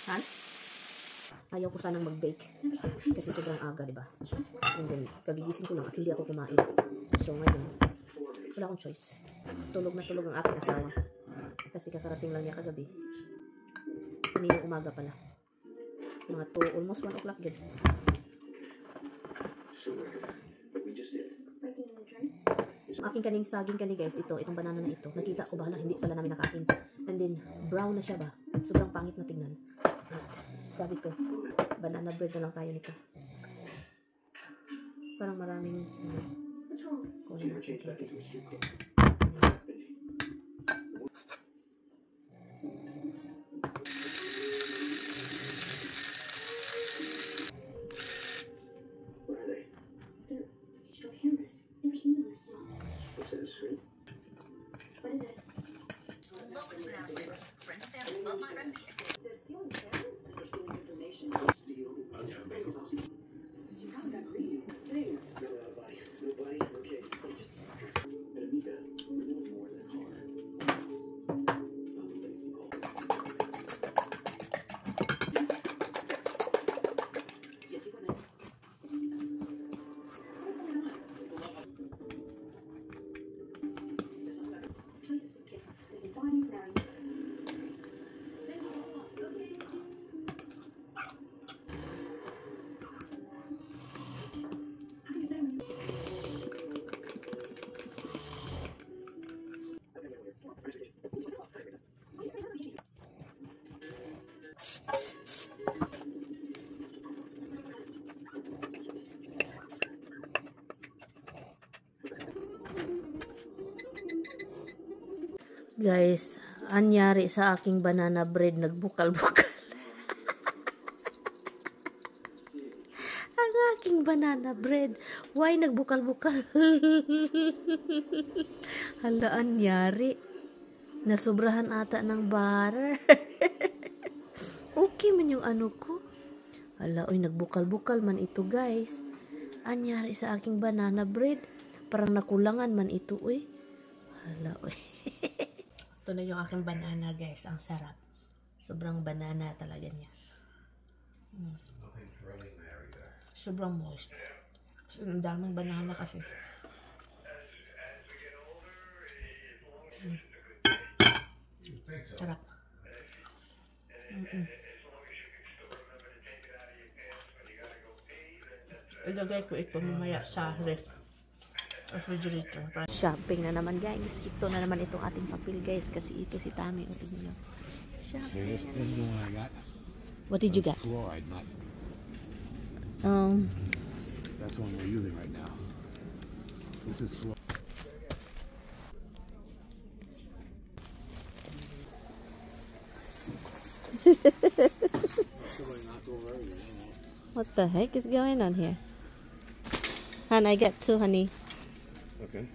Han? Ayaw ko sanang mag-bake. Kasi sobrang aga, diba? And then, kagigising ko lang at hindi ako kumain. So, ngayon, wala akong choice. Tulog na tulog ang aking asawa. Kasi kakarating lang niya kagabi. Kaninang umaga pala. Mga 2, almost 1 o'clock yun. Ang aking kaning saging kani guys, itong banana na ito. Nakita ko bala, hindi pala namin nakain. And then, brown na siya ba? Sobrang pangit na tingnan. At sabi ko, banana bread na lang tayo nito. Parang maraming, kunin natin konti. Guys, anyari sa aking banana bread, nagbukal-bukal. Ang aking banana bread, why nagbukal-bukal? Hala, anyari. Nasobrahan ata ng butter. Okay man yung ano ko. Hala, oy, nagbukal-bukal man ito guys. Anyari sa aking banana bread. Parang nakulangan man ito, uy. Hala, uy. Ito na yung aking banana guys. Ang sarap. Sobrang banana talaga niya. Sobrang moist. Ang daming banana kasi. Sarap. Ilagay ko ito mamaya sa refrigerator. Shopping na naman guys. Ito na naman itong ating papel guys. Kasi ito si Tami. Tingnan nyo. Shopping. So this is the one I got. What did you get? Fluoride, not. That's the one we're using right now. This is fluoride. What the heck is going on here? Han, I got 2, honey. Okay.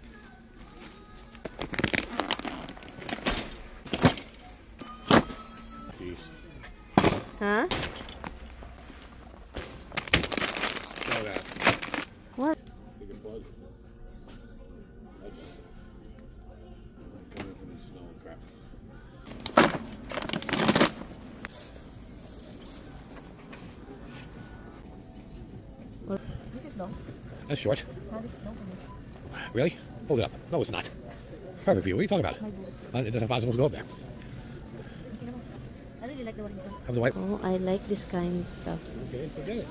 Peace. Huh? Try that. What? Take a plug. Like this. Coming from the snow and crap. This is long. That's short. How is it long for me? Really? Hold it up. No, it's not. Perfect view. What are you talking about? My boobs. It doesn't possible to go up there. I really like the one you Have the white. Oh, I like this kind of stuff. Okay, forget it.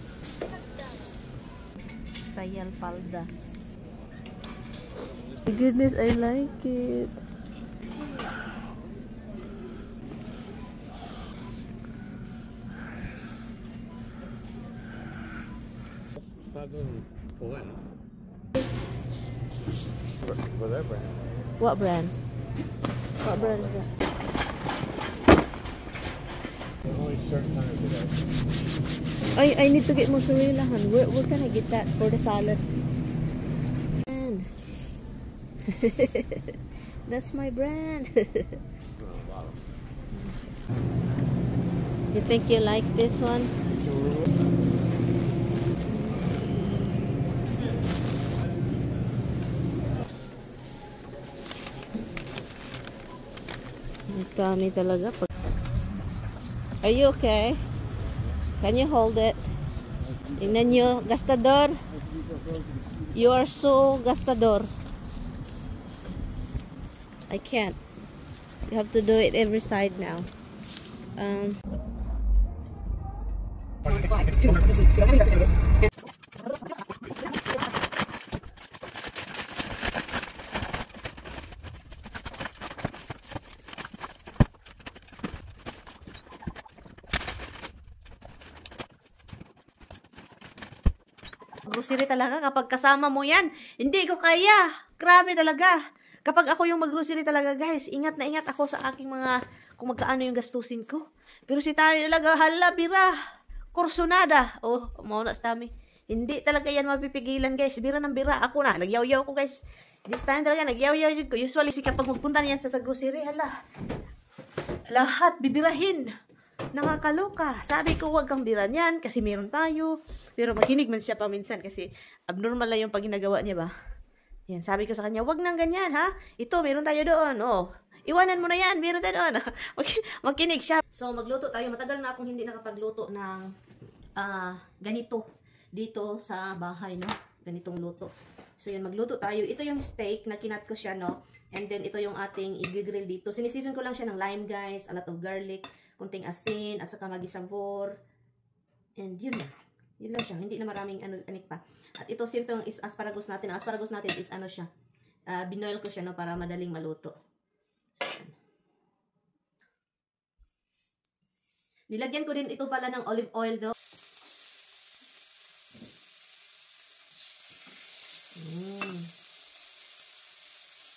Sayal palda. My goodness, I like it. That doesn't pull in. For their brand. What brand? What brand is that? There's only certain times of that. I need to get mozzarella, hun. Where can I get that for the salad? Man. That's my brand. You think you like this one? Kami talaga. Are you okay? Can you hold it? Tingnan nyo, gastador. You are so gastador. I can't. You have to do it every side now. Grocery talaga kapag kasama mo yan. Hindi ko kaya. Grabe talaga. Kapag ako yung mag-grocery talaga, guys, ingat na ingat ako sa aking mga, kung magkaano yung gastusin ko. Pero si Tami talaga, hala, bira. Kursonada. Oh, mauna sa Tami. Hindi talaga yan mapipigilan, guys. Bira ng bira. Ako na, nagyaw-yaw ko, guys. This time talaga, nagyaw-yaw ko. Usually, kapag magpunta niya sa grocery, hala. Lahat bibirahin. Nakakaloka. Sabi ko, wag kang biran yan kasi meron tayo. Pero makinig man siya paminsan kasi abnormal lang yung pag ginagawa niya ba. Yan, sabi ko sa kanya, wag nang ganyan ha. Ito, meron tayo doon. Oh, iwanan mo na yan. Meron tayo doon. Makinig siya. So, magluto tayo. Matagal na akong hindi nakapagluto ng ganito dito sa bahay, no? Ganitong luto. So, yun, magluto tayo. Ito yung steak na kinat ko siya, no? And then, ito yung ating i-grill dito. Sinisison ko lang siya ng lime, guys. A lot of garlic. Kunting asin, at saka magi-sabor. And yun lang. Yun lang siya. Hindi na maraming anik pa. At ito, simple is asparagus natin. Ang asparagus natin is ano siya. Binoil ko siya, no, para madaling maluto. So, nilagyan ko din ito pala ng olive oil, no.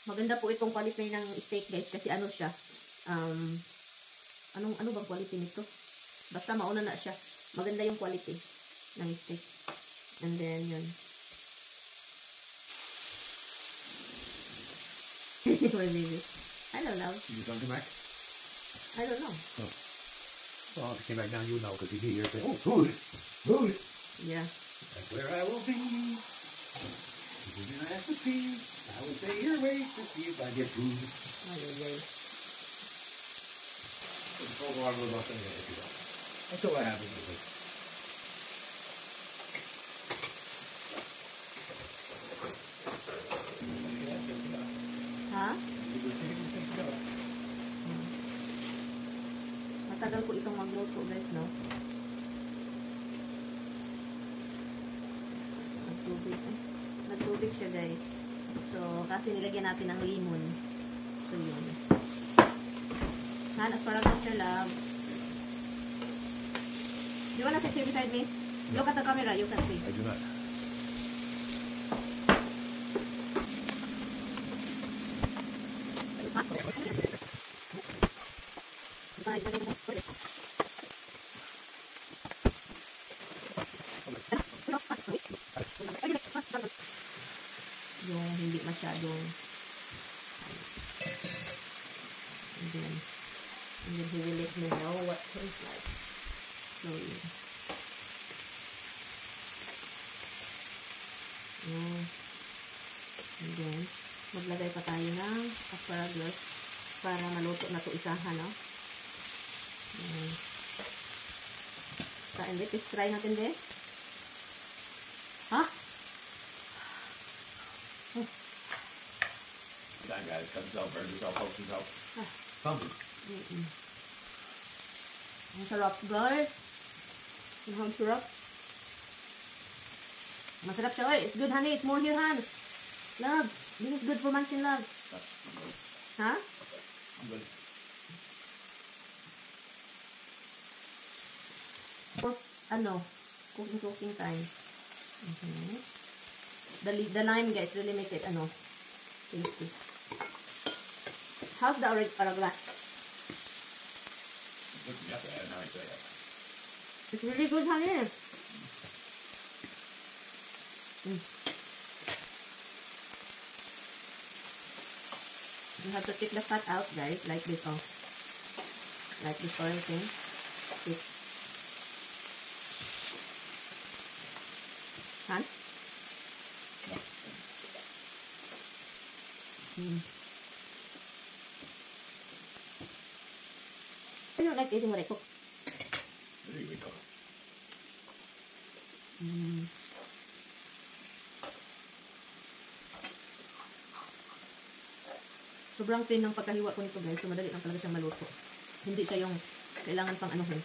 Maganda po itong quality ng steak, guys, kasi ano siya. Ano bang quality nito? Basta mauna na siya. Maganda yung quality ng steak. And then, yun. My baby. Hello, love. You done come back? I don't know. Oh. Well, if I came back down, you would know, because he'd be here saying, oh, food! Food! Yeah. That's where I will be. If you ask to pee, I will say your way to see if I get food. Ay. Hold on, we're not saying that if you don't. That's what happens with it. Ha? Matagal ko itong magluto, guys, no? Nagtubig siya, guys. So, kasi nilagyan natin ng limon. So, yun. Han, asparagus siya, love. Do you wanna sit here beside me? No. Look at the camera, you can see. I do not. Yung hindi masyadong and then he will let me know what it tastes like. So, and then maglagay pa tayo ng asparagus para maluto na ito isahan, no? And let's try natin din. Ha? That guy cuts himself, burns himself, pokes himself. Something. Ang sarap, guys. Ang sarap. Masarap siya, oy. It's good, honey. It's more here, hon. Love, this is good for munching, love. Ha? I'm good. For, cooking time. The lime, guys, really make it, tasty. How's the arugula? It's really good, honey. You have to take the fat out, guys, like this, like this oil thing. Han? I don't like eating what I cook. There you go. Sobrang thin ng pagkahiwa ko nito guys. So madali lang talaga siyang maluto. Hindi siya yung kailangan pang anuhin.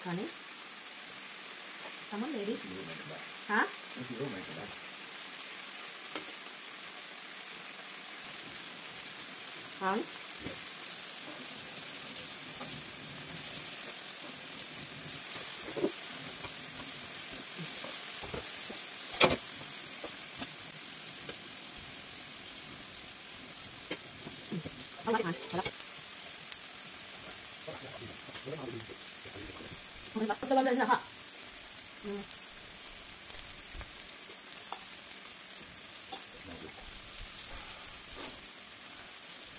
Kanin? Come on, lady. Ha? Han? Wala. Wala na ha.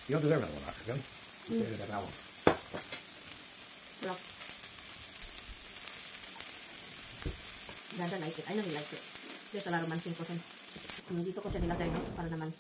You don't deserve another one, really. You deserve that one. Wala. Dada like it. I know you like it. There's a lot of mancing ko siya. Dito ko siya nilagay no? Para naman ano.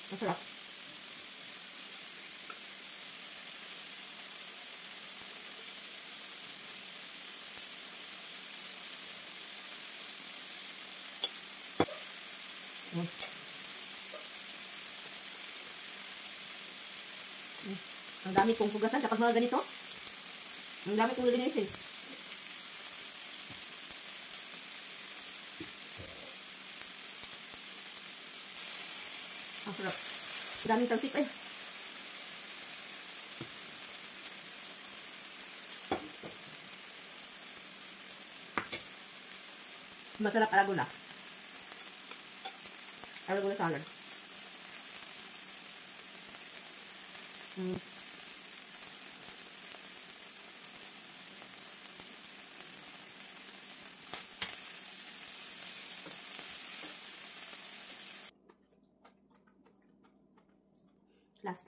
Masarap. Ang dami kong hugasan kapag mga ganito. Ang dami kong lilinisin. Ang sarap. Ang daming talsik eh. Masarap arugula. Arugula salad. Last.